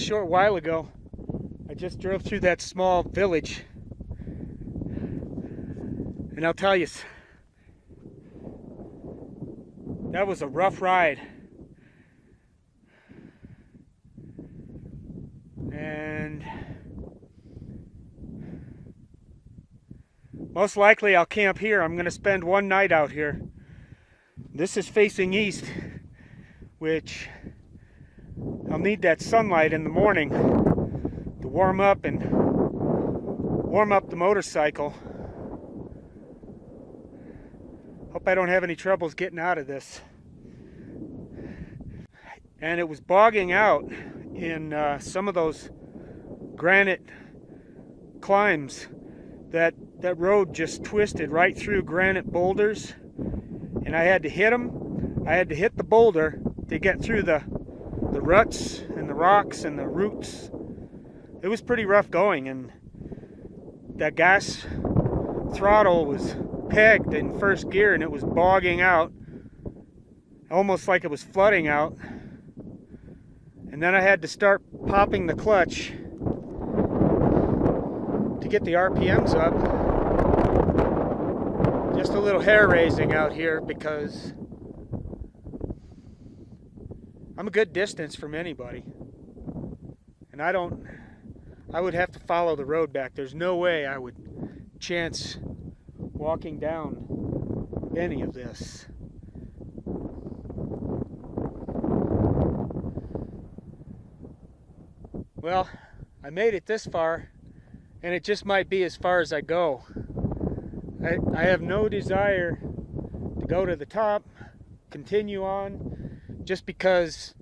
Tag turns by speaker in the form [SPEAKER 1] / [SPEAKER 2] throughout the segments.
[SPEAKER 1] short while ago. I just drove through that small village, and I'll tell you, that was a rough ride. And most likely I'll camp here. I'm going to spend one night out here. This is facing east, which I'll need that sunlight in the morning to warm up the motorcycle. Hope I don't have any troubles getting out of this. And it was bogging out in some of those granite climbs. That road just twisted right through granite boulders, and I had to hit them. I had to hit the boulder to get through the ruts and the rocks and the roots. It was pretty rough going, and that gas throttle was pegged in first gear, and it was bogging out, almost like it was flooding out. And then I had to start popping the clutch to get the RPMs up. Just a little hair raising out here because I'm a good distance from anybody, and I would have to follow the road back. There's no way I would chance walking down any of this. Well, I made it this far, and it just might be as far as I go. I have no desire to go to the top, continue on, just because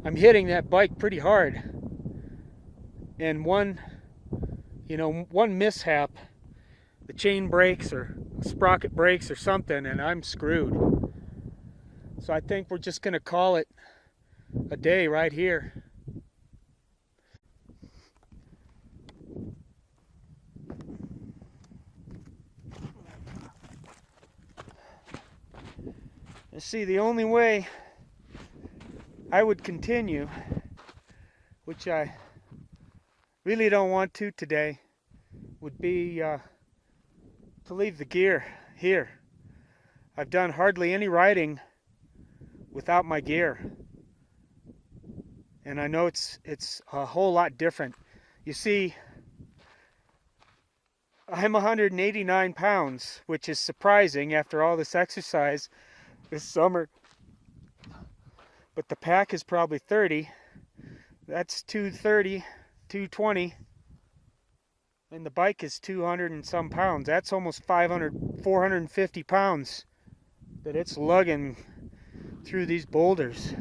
[SPEAKER 1] I'm hitting that bike pretty hard. And one mishap, the chain breaks or sprocket breaks or something, and I'm screwed. So I think we're just going to call it a day right here. And see, the only way I would continue, which I really don't want to today, would be to leave the gear here. I've done hardly any riding without my gear, and I know it's a whole lot different. You see, I'm 189 pounds, which is surprising after all this exercise this summer, but the pack is probably 30. That's 230, 220, and the bike is 200 and some pounds. That's almost 450 pounds that it's lugging through these boulders.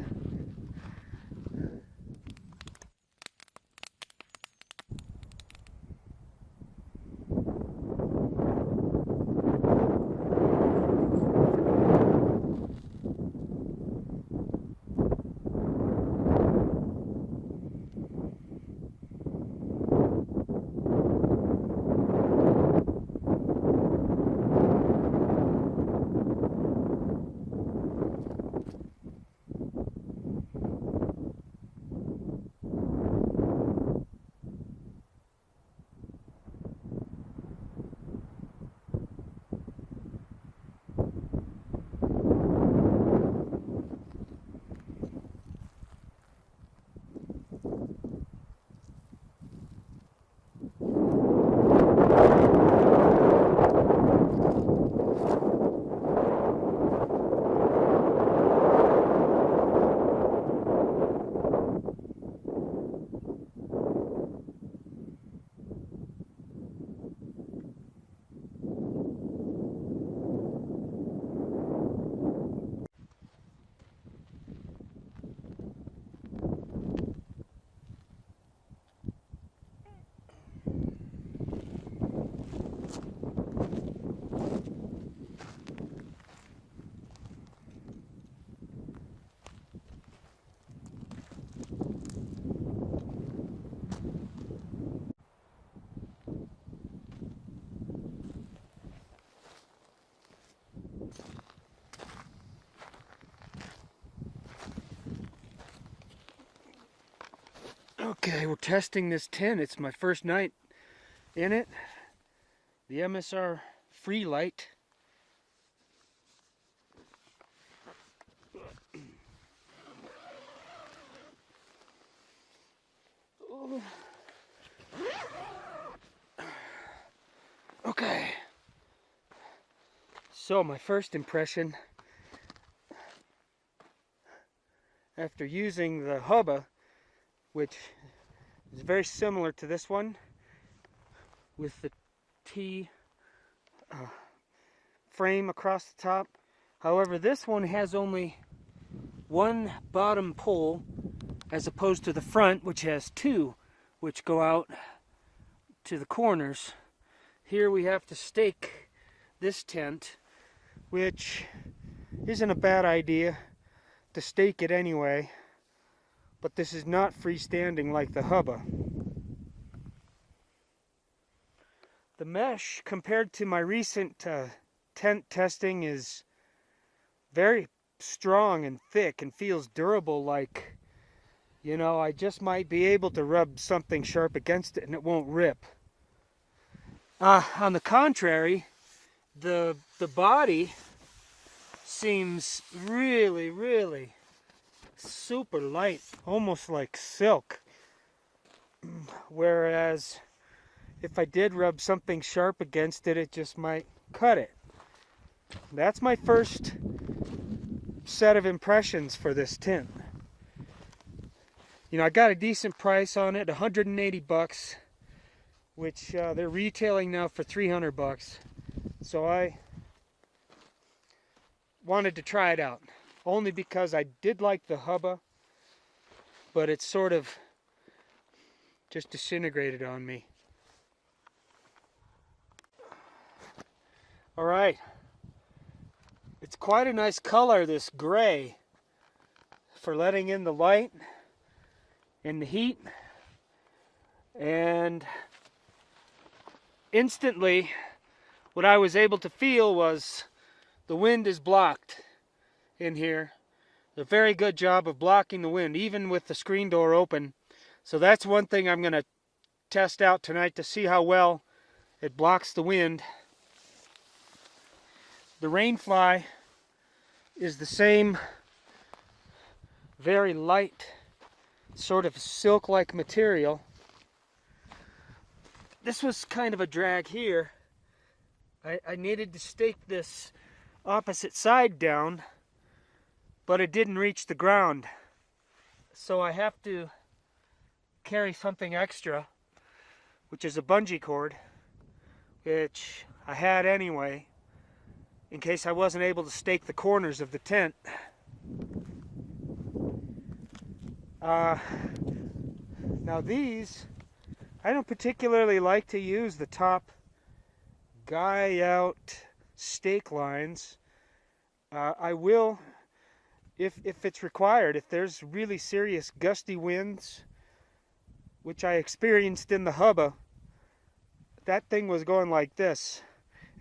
[SPEAKER 1] Okay, we're testing this tent. It's my first night in it. The MSR Free Light. Okay. So my first impression after using the hubba, which is very similar to this one with the T frame across the top. However, this one has only one bottom pole as opposed to the front, which has two, which go out to the corners. Here we have to stake this tent, which isn't a bad idea to stake it anyway, but this is not freestanding like the hubba. The mesh, compared to my recent tent testing, is very strong and thick and feels durable, like, you know, I just might be able to rub something sharp against it and it won't rip. On the contrary, the body seems really super light, almost like silk. Whereas if I did rub something sharp against it, it just might cut it. That's my first set of impressions for this tent. You know, I got a decent price on it, 180 bucks, which they're retailing now for 300 bucks. So I wanted to try it out, only because I did like the hubba, but it's sort of just disintegrated on me. All right, it's quite a nice color, this gray, for letting in the light and the heat. And instantly, what I was able to feel was the wind is blocked in here. A very good job of blocking the wind, even with the screen door open. So that's one thing I'm going to test out tonight to see how well it blocks the wind. The rainfly is the same very light, sort of silk-like material. This was kind of a drag here. I needed to stake this opposite side down, but it didn't reach the ground. So I have to carry something extra, which is a bungee cord, which I had anyway, in case I wasn't able to stake the corners of the tent. Now these, I don't particularly like to use the top guy out stake lines. I will, if it's required, if there's really serious gusty winds, which I experienced in the hubba. That thing was going like this,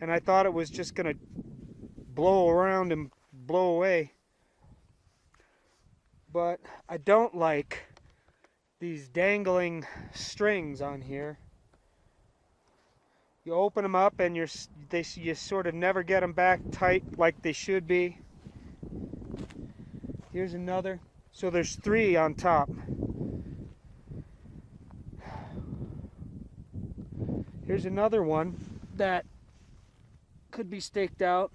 [SPEAKER 1] and I thought it was just going to blow around and blow away. But I don't like these dangling strings on here. You open them up and you sort of never get them back tight like they should be. Here's another. So there's 3 on top. Here's another one that could be staked out.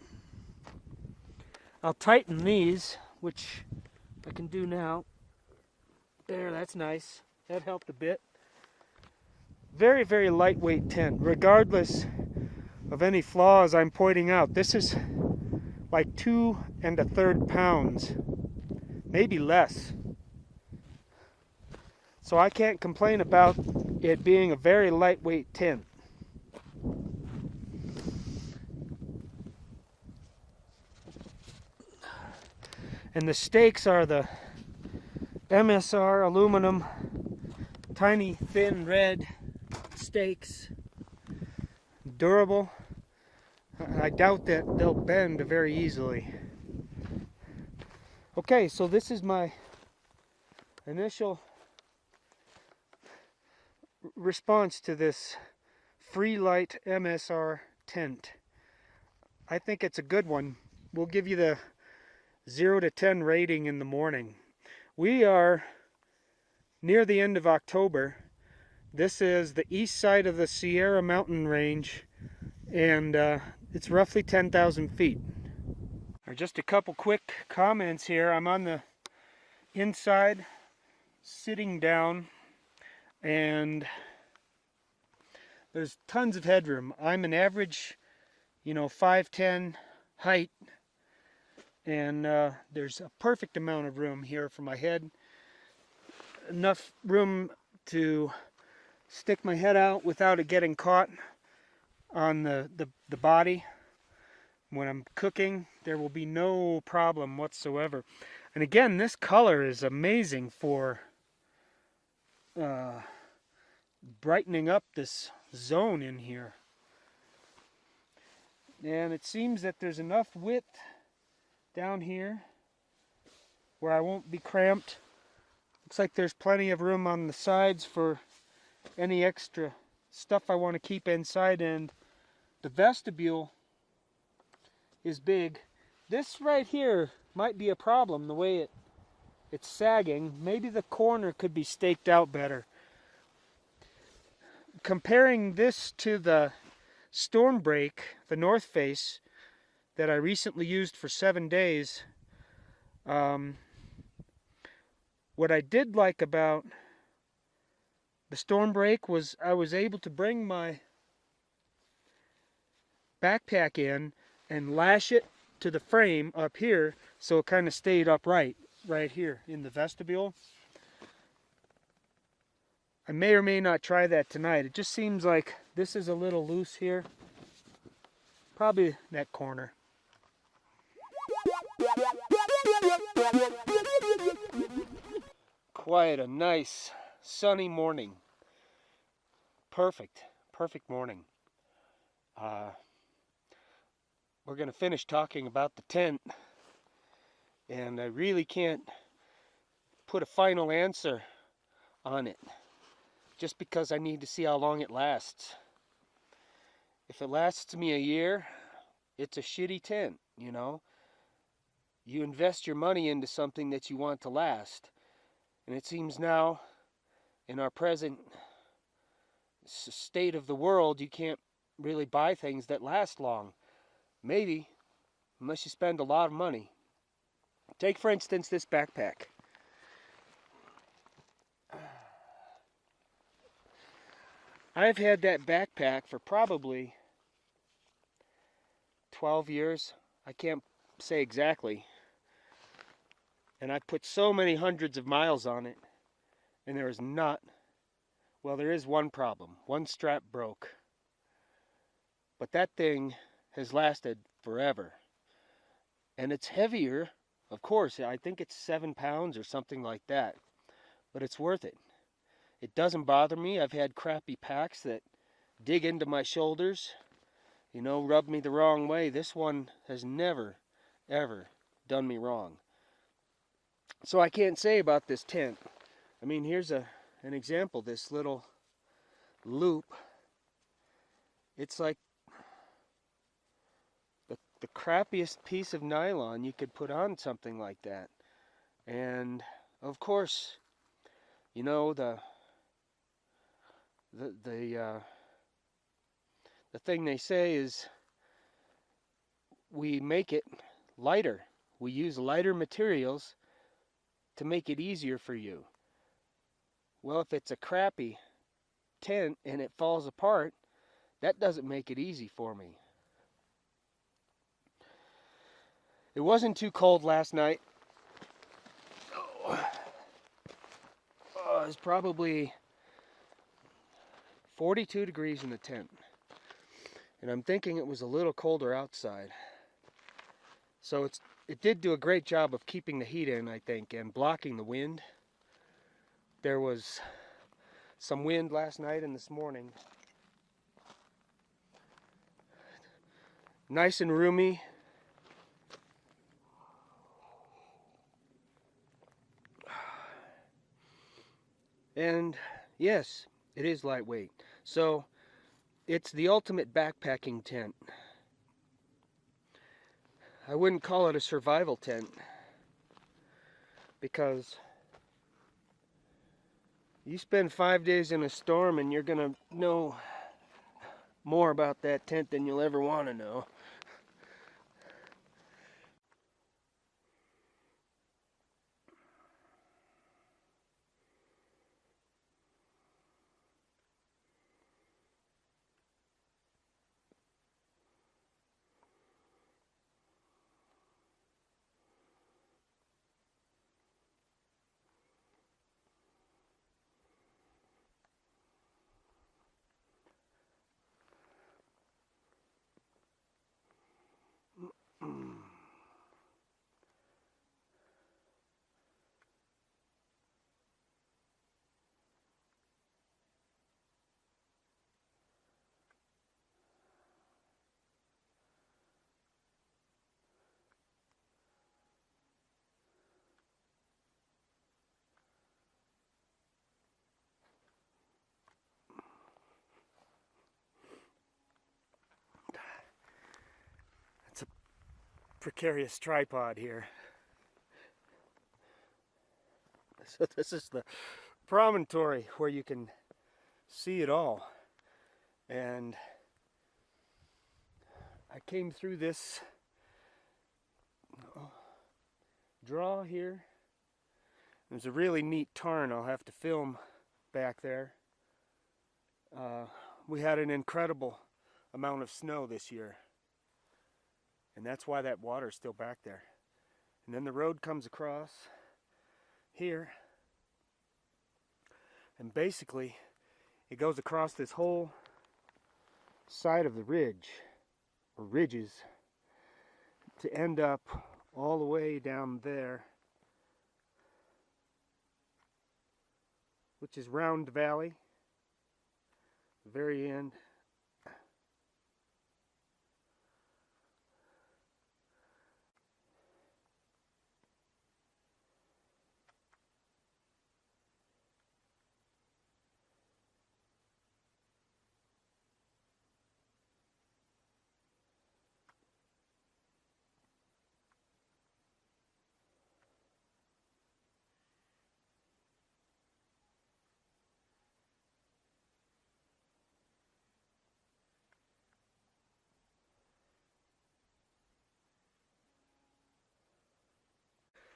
[SPEAKER 1] I'll tighten these, which I can do now. There, that's nice. That helped a bit. Very lightweight tent, regardless of any flaws I'm pointing out. This is like 2 1/3 pounds, maybe less. So I can't complain about it being a very lightweight tent. And the stakes are the MSR aluminum, tiny, thin, red stakes. Durable. I doubt that they'll bend very easily. Okay, so this is my initial response to this Free Light MSR tent. I think it's a good one. We'll give you the 0 to 10 rating in the morning. We are near the end of October. This is the east side of the Sierra Mountain Range, and it's roughly 10,000 feet. Just a couple quick comments here. I'm on the inside, sitting down, and there's tons of headroom. I'm an average, 5'10" height, and there's a perfect amount of room here for my head. Enough room to stick my head out without it getting caught on the body. When I'm cooking, there will be no problem whatsoever. And again, this color is amazing for brightening up this zone in here. And it seems that there's enough width down here where I won't be cramped. Looks like there's plenty of room on the sides for any extra stuff I want to keep inside, and the vestibule is big. This right here might be a problem, the way it's sagging. Maybe the corner could be staked out better. Comparing this to the Stormbreak, the North Face, that I recently used for 7 days, what I did like about the Stormbreak was I was able to bring my backpack in and lash it to the frame up here so it kind of stayed upright right here in the vestibule. I may or may not try that tonight. It just seems like this is a little loose here. Probably that corner. Quite a nice sunny morning. Perfect morning. We're going to finish talking about the tent, and I really can't put a final answer on it just because I need to see how long it lasts. If it lasts me a year, it's a shitty tent, You invest your money into something that you want to last. And it seems now, in our present state of the world, you can't really buy things that last long. Maybe, unless you spend a lot of money. Take, for instance, this backpack. I've had that backpack for probably 12 years. I can't say exactly. And I've put so many hundreds of miles on it, and there is one problem. One strap broke. But that thing has lasted forever. And it's heavier, of course. I think it's 7 pounds or something like that. But it's worth it. It doesn't bother me. I've had crappy packs that dig into my shoulders, rub me the wrong way. This one has never, ever done me wrong. So I can't say about this tent. I mean, here's an example. This little loop. It's like the crappiest piece of nylon you could put on something like that. And of course, the thing they say is we make it lighter. We use lighter materials to make it easier for you. Well, if it's a crappy tent and it falls apart, that doesn't make it easy for me. It wasn't too cold last night. It was probably 42 degrees in the tent. And I'm thinking it was a little colder outside. So it did do a great job of keeping the heat in, I think, and blocking the wind. There was some wind last night and this morning. Nice and roomy. And yes,
[SPEAKER 2] It is lightweight. So it's the ultimate backpacking tent. I wouldn't call it a survival tent because you spend 5 days in a storm and you're gonna know more about that tent than you'll ever want to know.
[SPEAKER 1] It's a precarious tripod here. So this is the promontory where you can see it all. And I came through this draw here. There's a really neat tarn I'll have to film back there. We had an incredible amount of snow this year. And that's why that water's still back there. And then the road comes across here. And basically, it goes across this whole side of the ridge, or ridges, to end up all the way down there, which is Round Valley, the very end.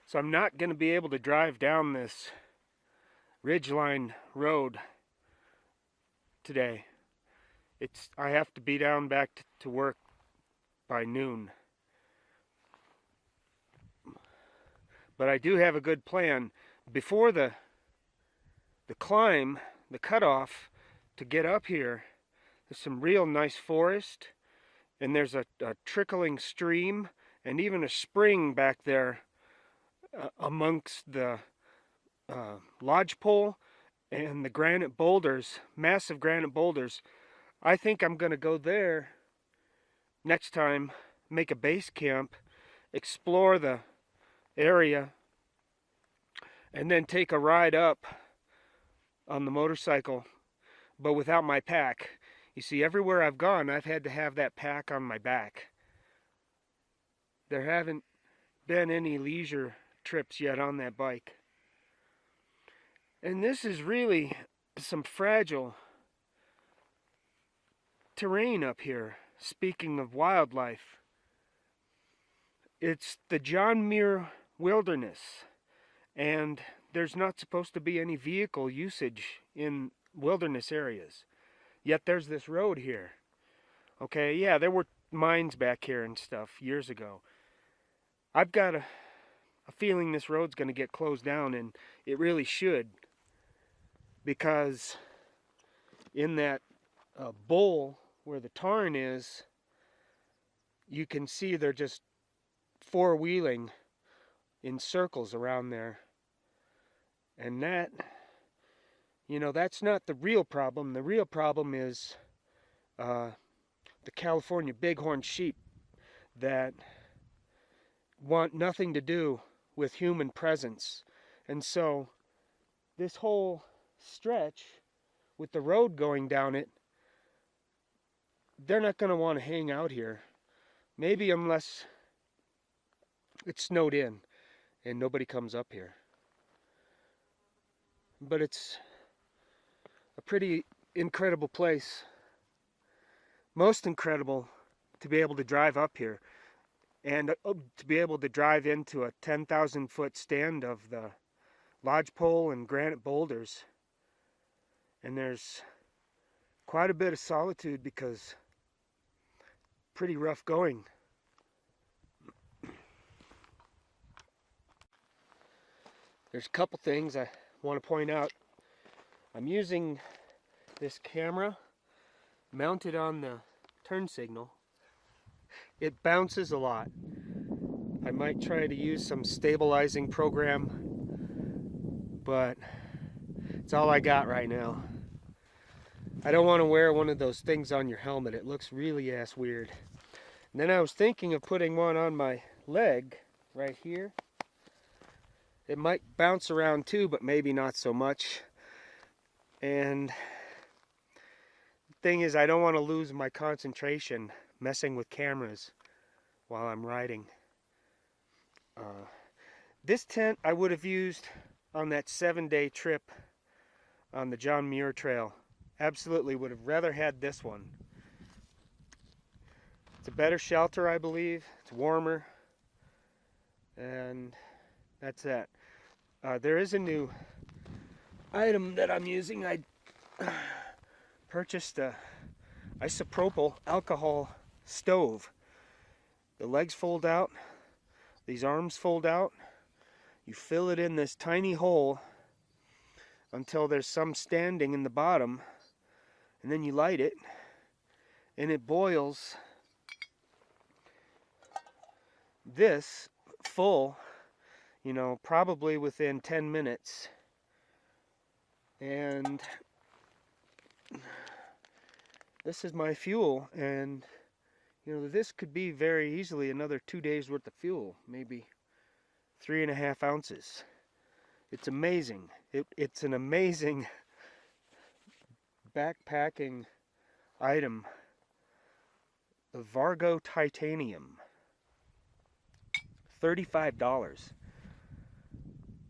[SPEAKER 1] So I'm not going to be able to drive down this ridgeline road today. I have to be down back to work by noon. But I do have a good plan. Before the climb, the cutoff to get up here, there's some real nice forest, and there's a trickling stream and even a spring back there amongst the lodgepole and the granite boulders, massive granite boulders. I think I'm going to go there next time, make a base camp, explore the area, and then take a ride up on the motorcycle, but without my pack. You see, everywhere I've gone, I've had to have that pack on my back. There haven't been any leisure trips yet on that bike. And this is really some fragile terrain up here. Speaking of wildlife, it's the John Muir Wilderness, and there's not supposed to be any vehicle usage in wilderness areas. Yet there's this road here. Okay, yeah, there were mines back here and stuff years ago. I've got a feeling this road's going to get closed down, and it really should, because in that bowl where the tarn is, you can see they're just four-wheeling in circles around there. And that, you know, that's not the real problem. The real problem is the California bighorn sheep that want nothing to do with human presence. And so this whole stretch
[SPEAKER 2] with the road going down it, they're not going to want to hang out here. Maybe unless it's snowed in and nobody comes up here. But it's a pretty incredible place. Most incredible to be able to drive up here and to be able to drive into a 10,000 foot stand of the lodgepole and granite boulders. And there's quite a bit of solitude because pretty rough going. There's a couple things I want to point out. I'm using this camera mounted on the turn signal. It bounces a lot. I might try to use some stabilizing program, but it's all I got right now. I don't want to wear one of those things on your helmet. It looks really ass weird. And then I was thinking of putting one on my leg right here. It might bounce around too, but maybe not so much. And the thing is, I don't want to lose my concentration messing with cameras while I'm riding. This tent I would have used on that 7-day trip on the John Muir Trail. Absolutely would have rather had this one. It's a better shelter, I believe. It's warmer. And that's that. There is a new item that I'm using. I purchased a isopropyl alcohol stove. The legs fold out. These arms fold out. You fill it in this tiny hole until there's some standing in the bottom. And then you light it. And it boils this full, you know, probably within 10 minutes. And this is my fuel, and you know, this could be very easily another 2 days worth of fuel, maybe 3.5 ounces. It's amazing. It's an amazing backpacking item. The Vargo Titanium. $35.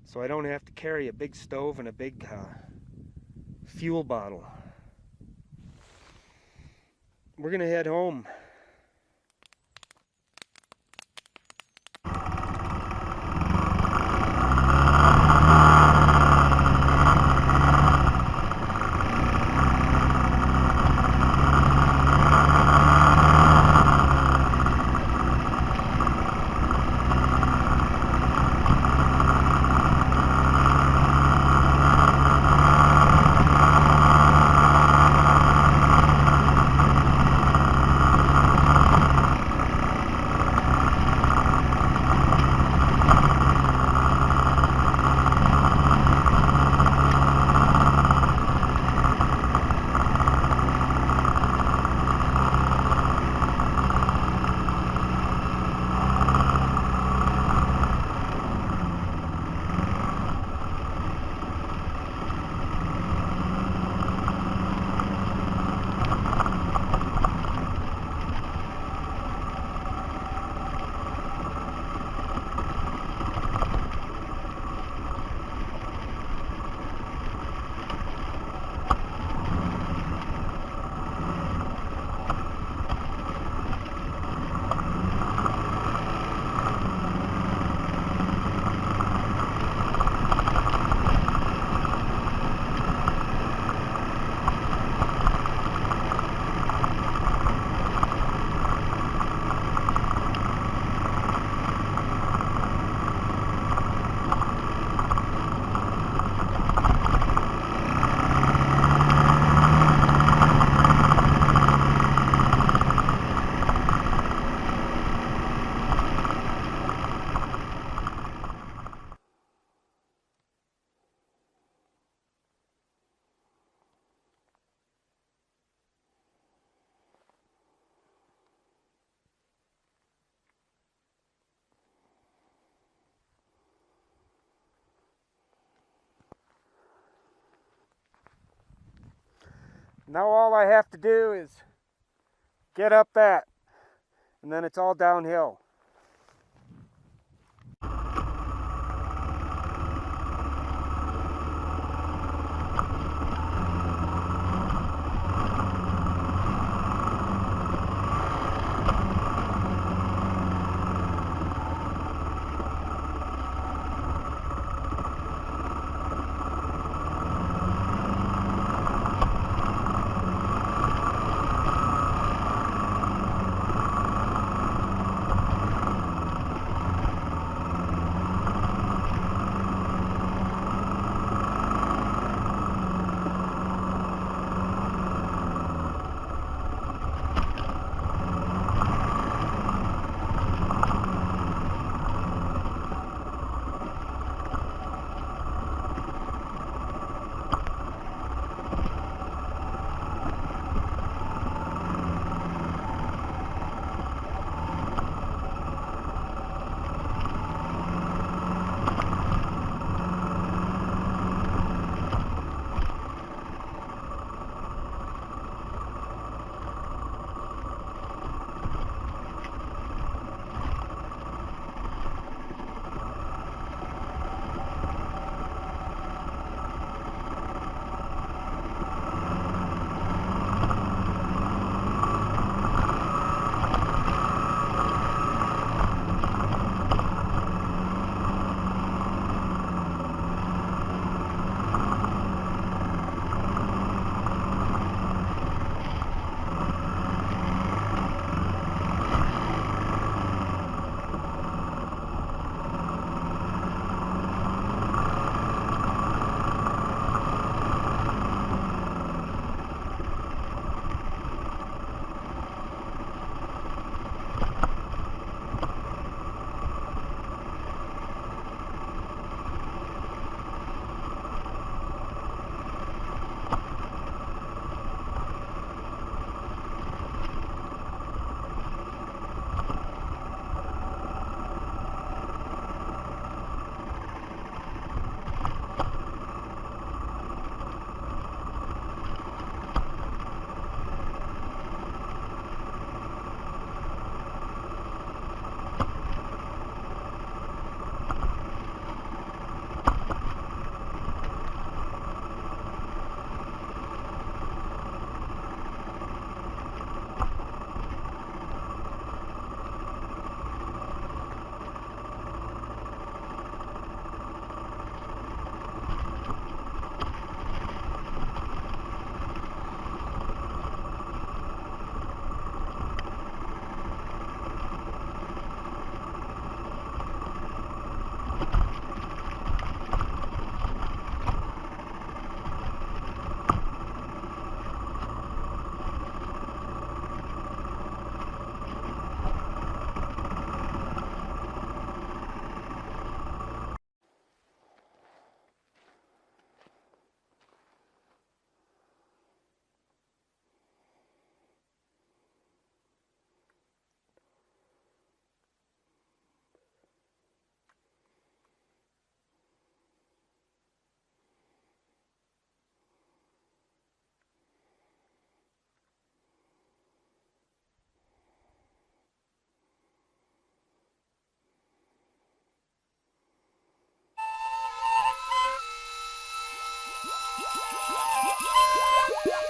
[SPEAKER 2] So I don't have to carry a big stove and a big fuel bottle. We're gonna head home.
[SPEAKER 1] Now all I have to do is get up that, and then it's all downhill.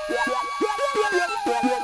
[SPEAKER 3] Yeah.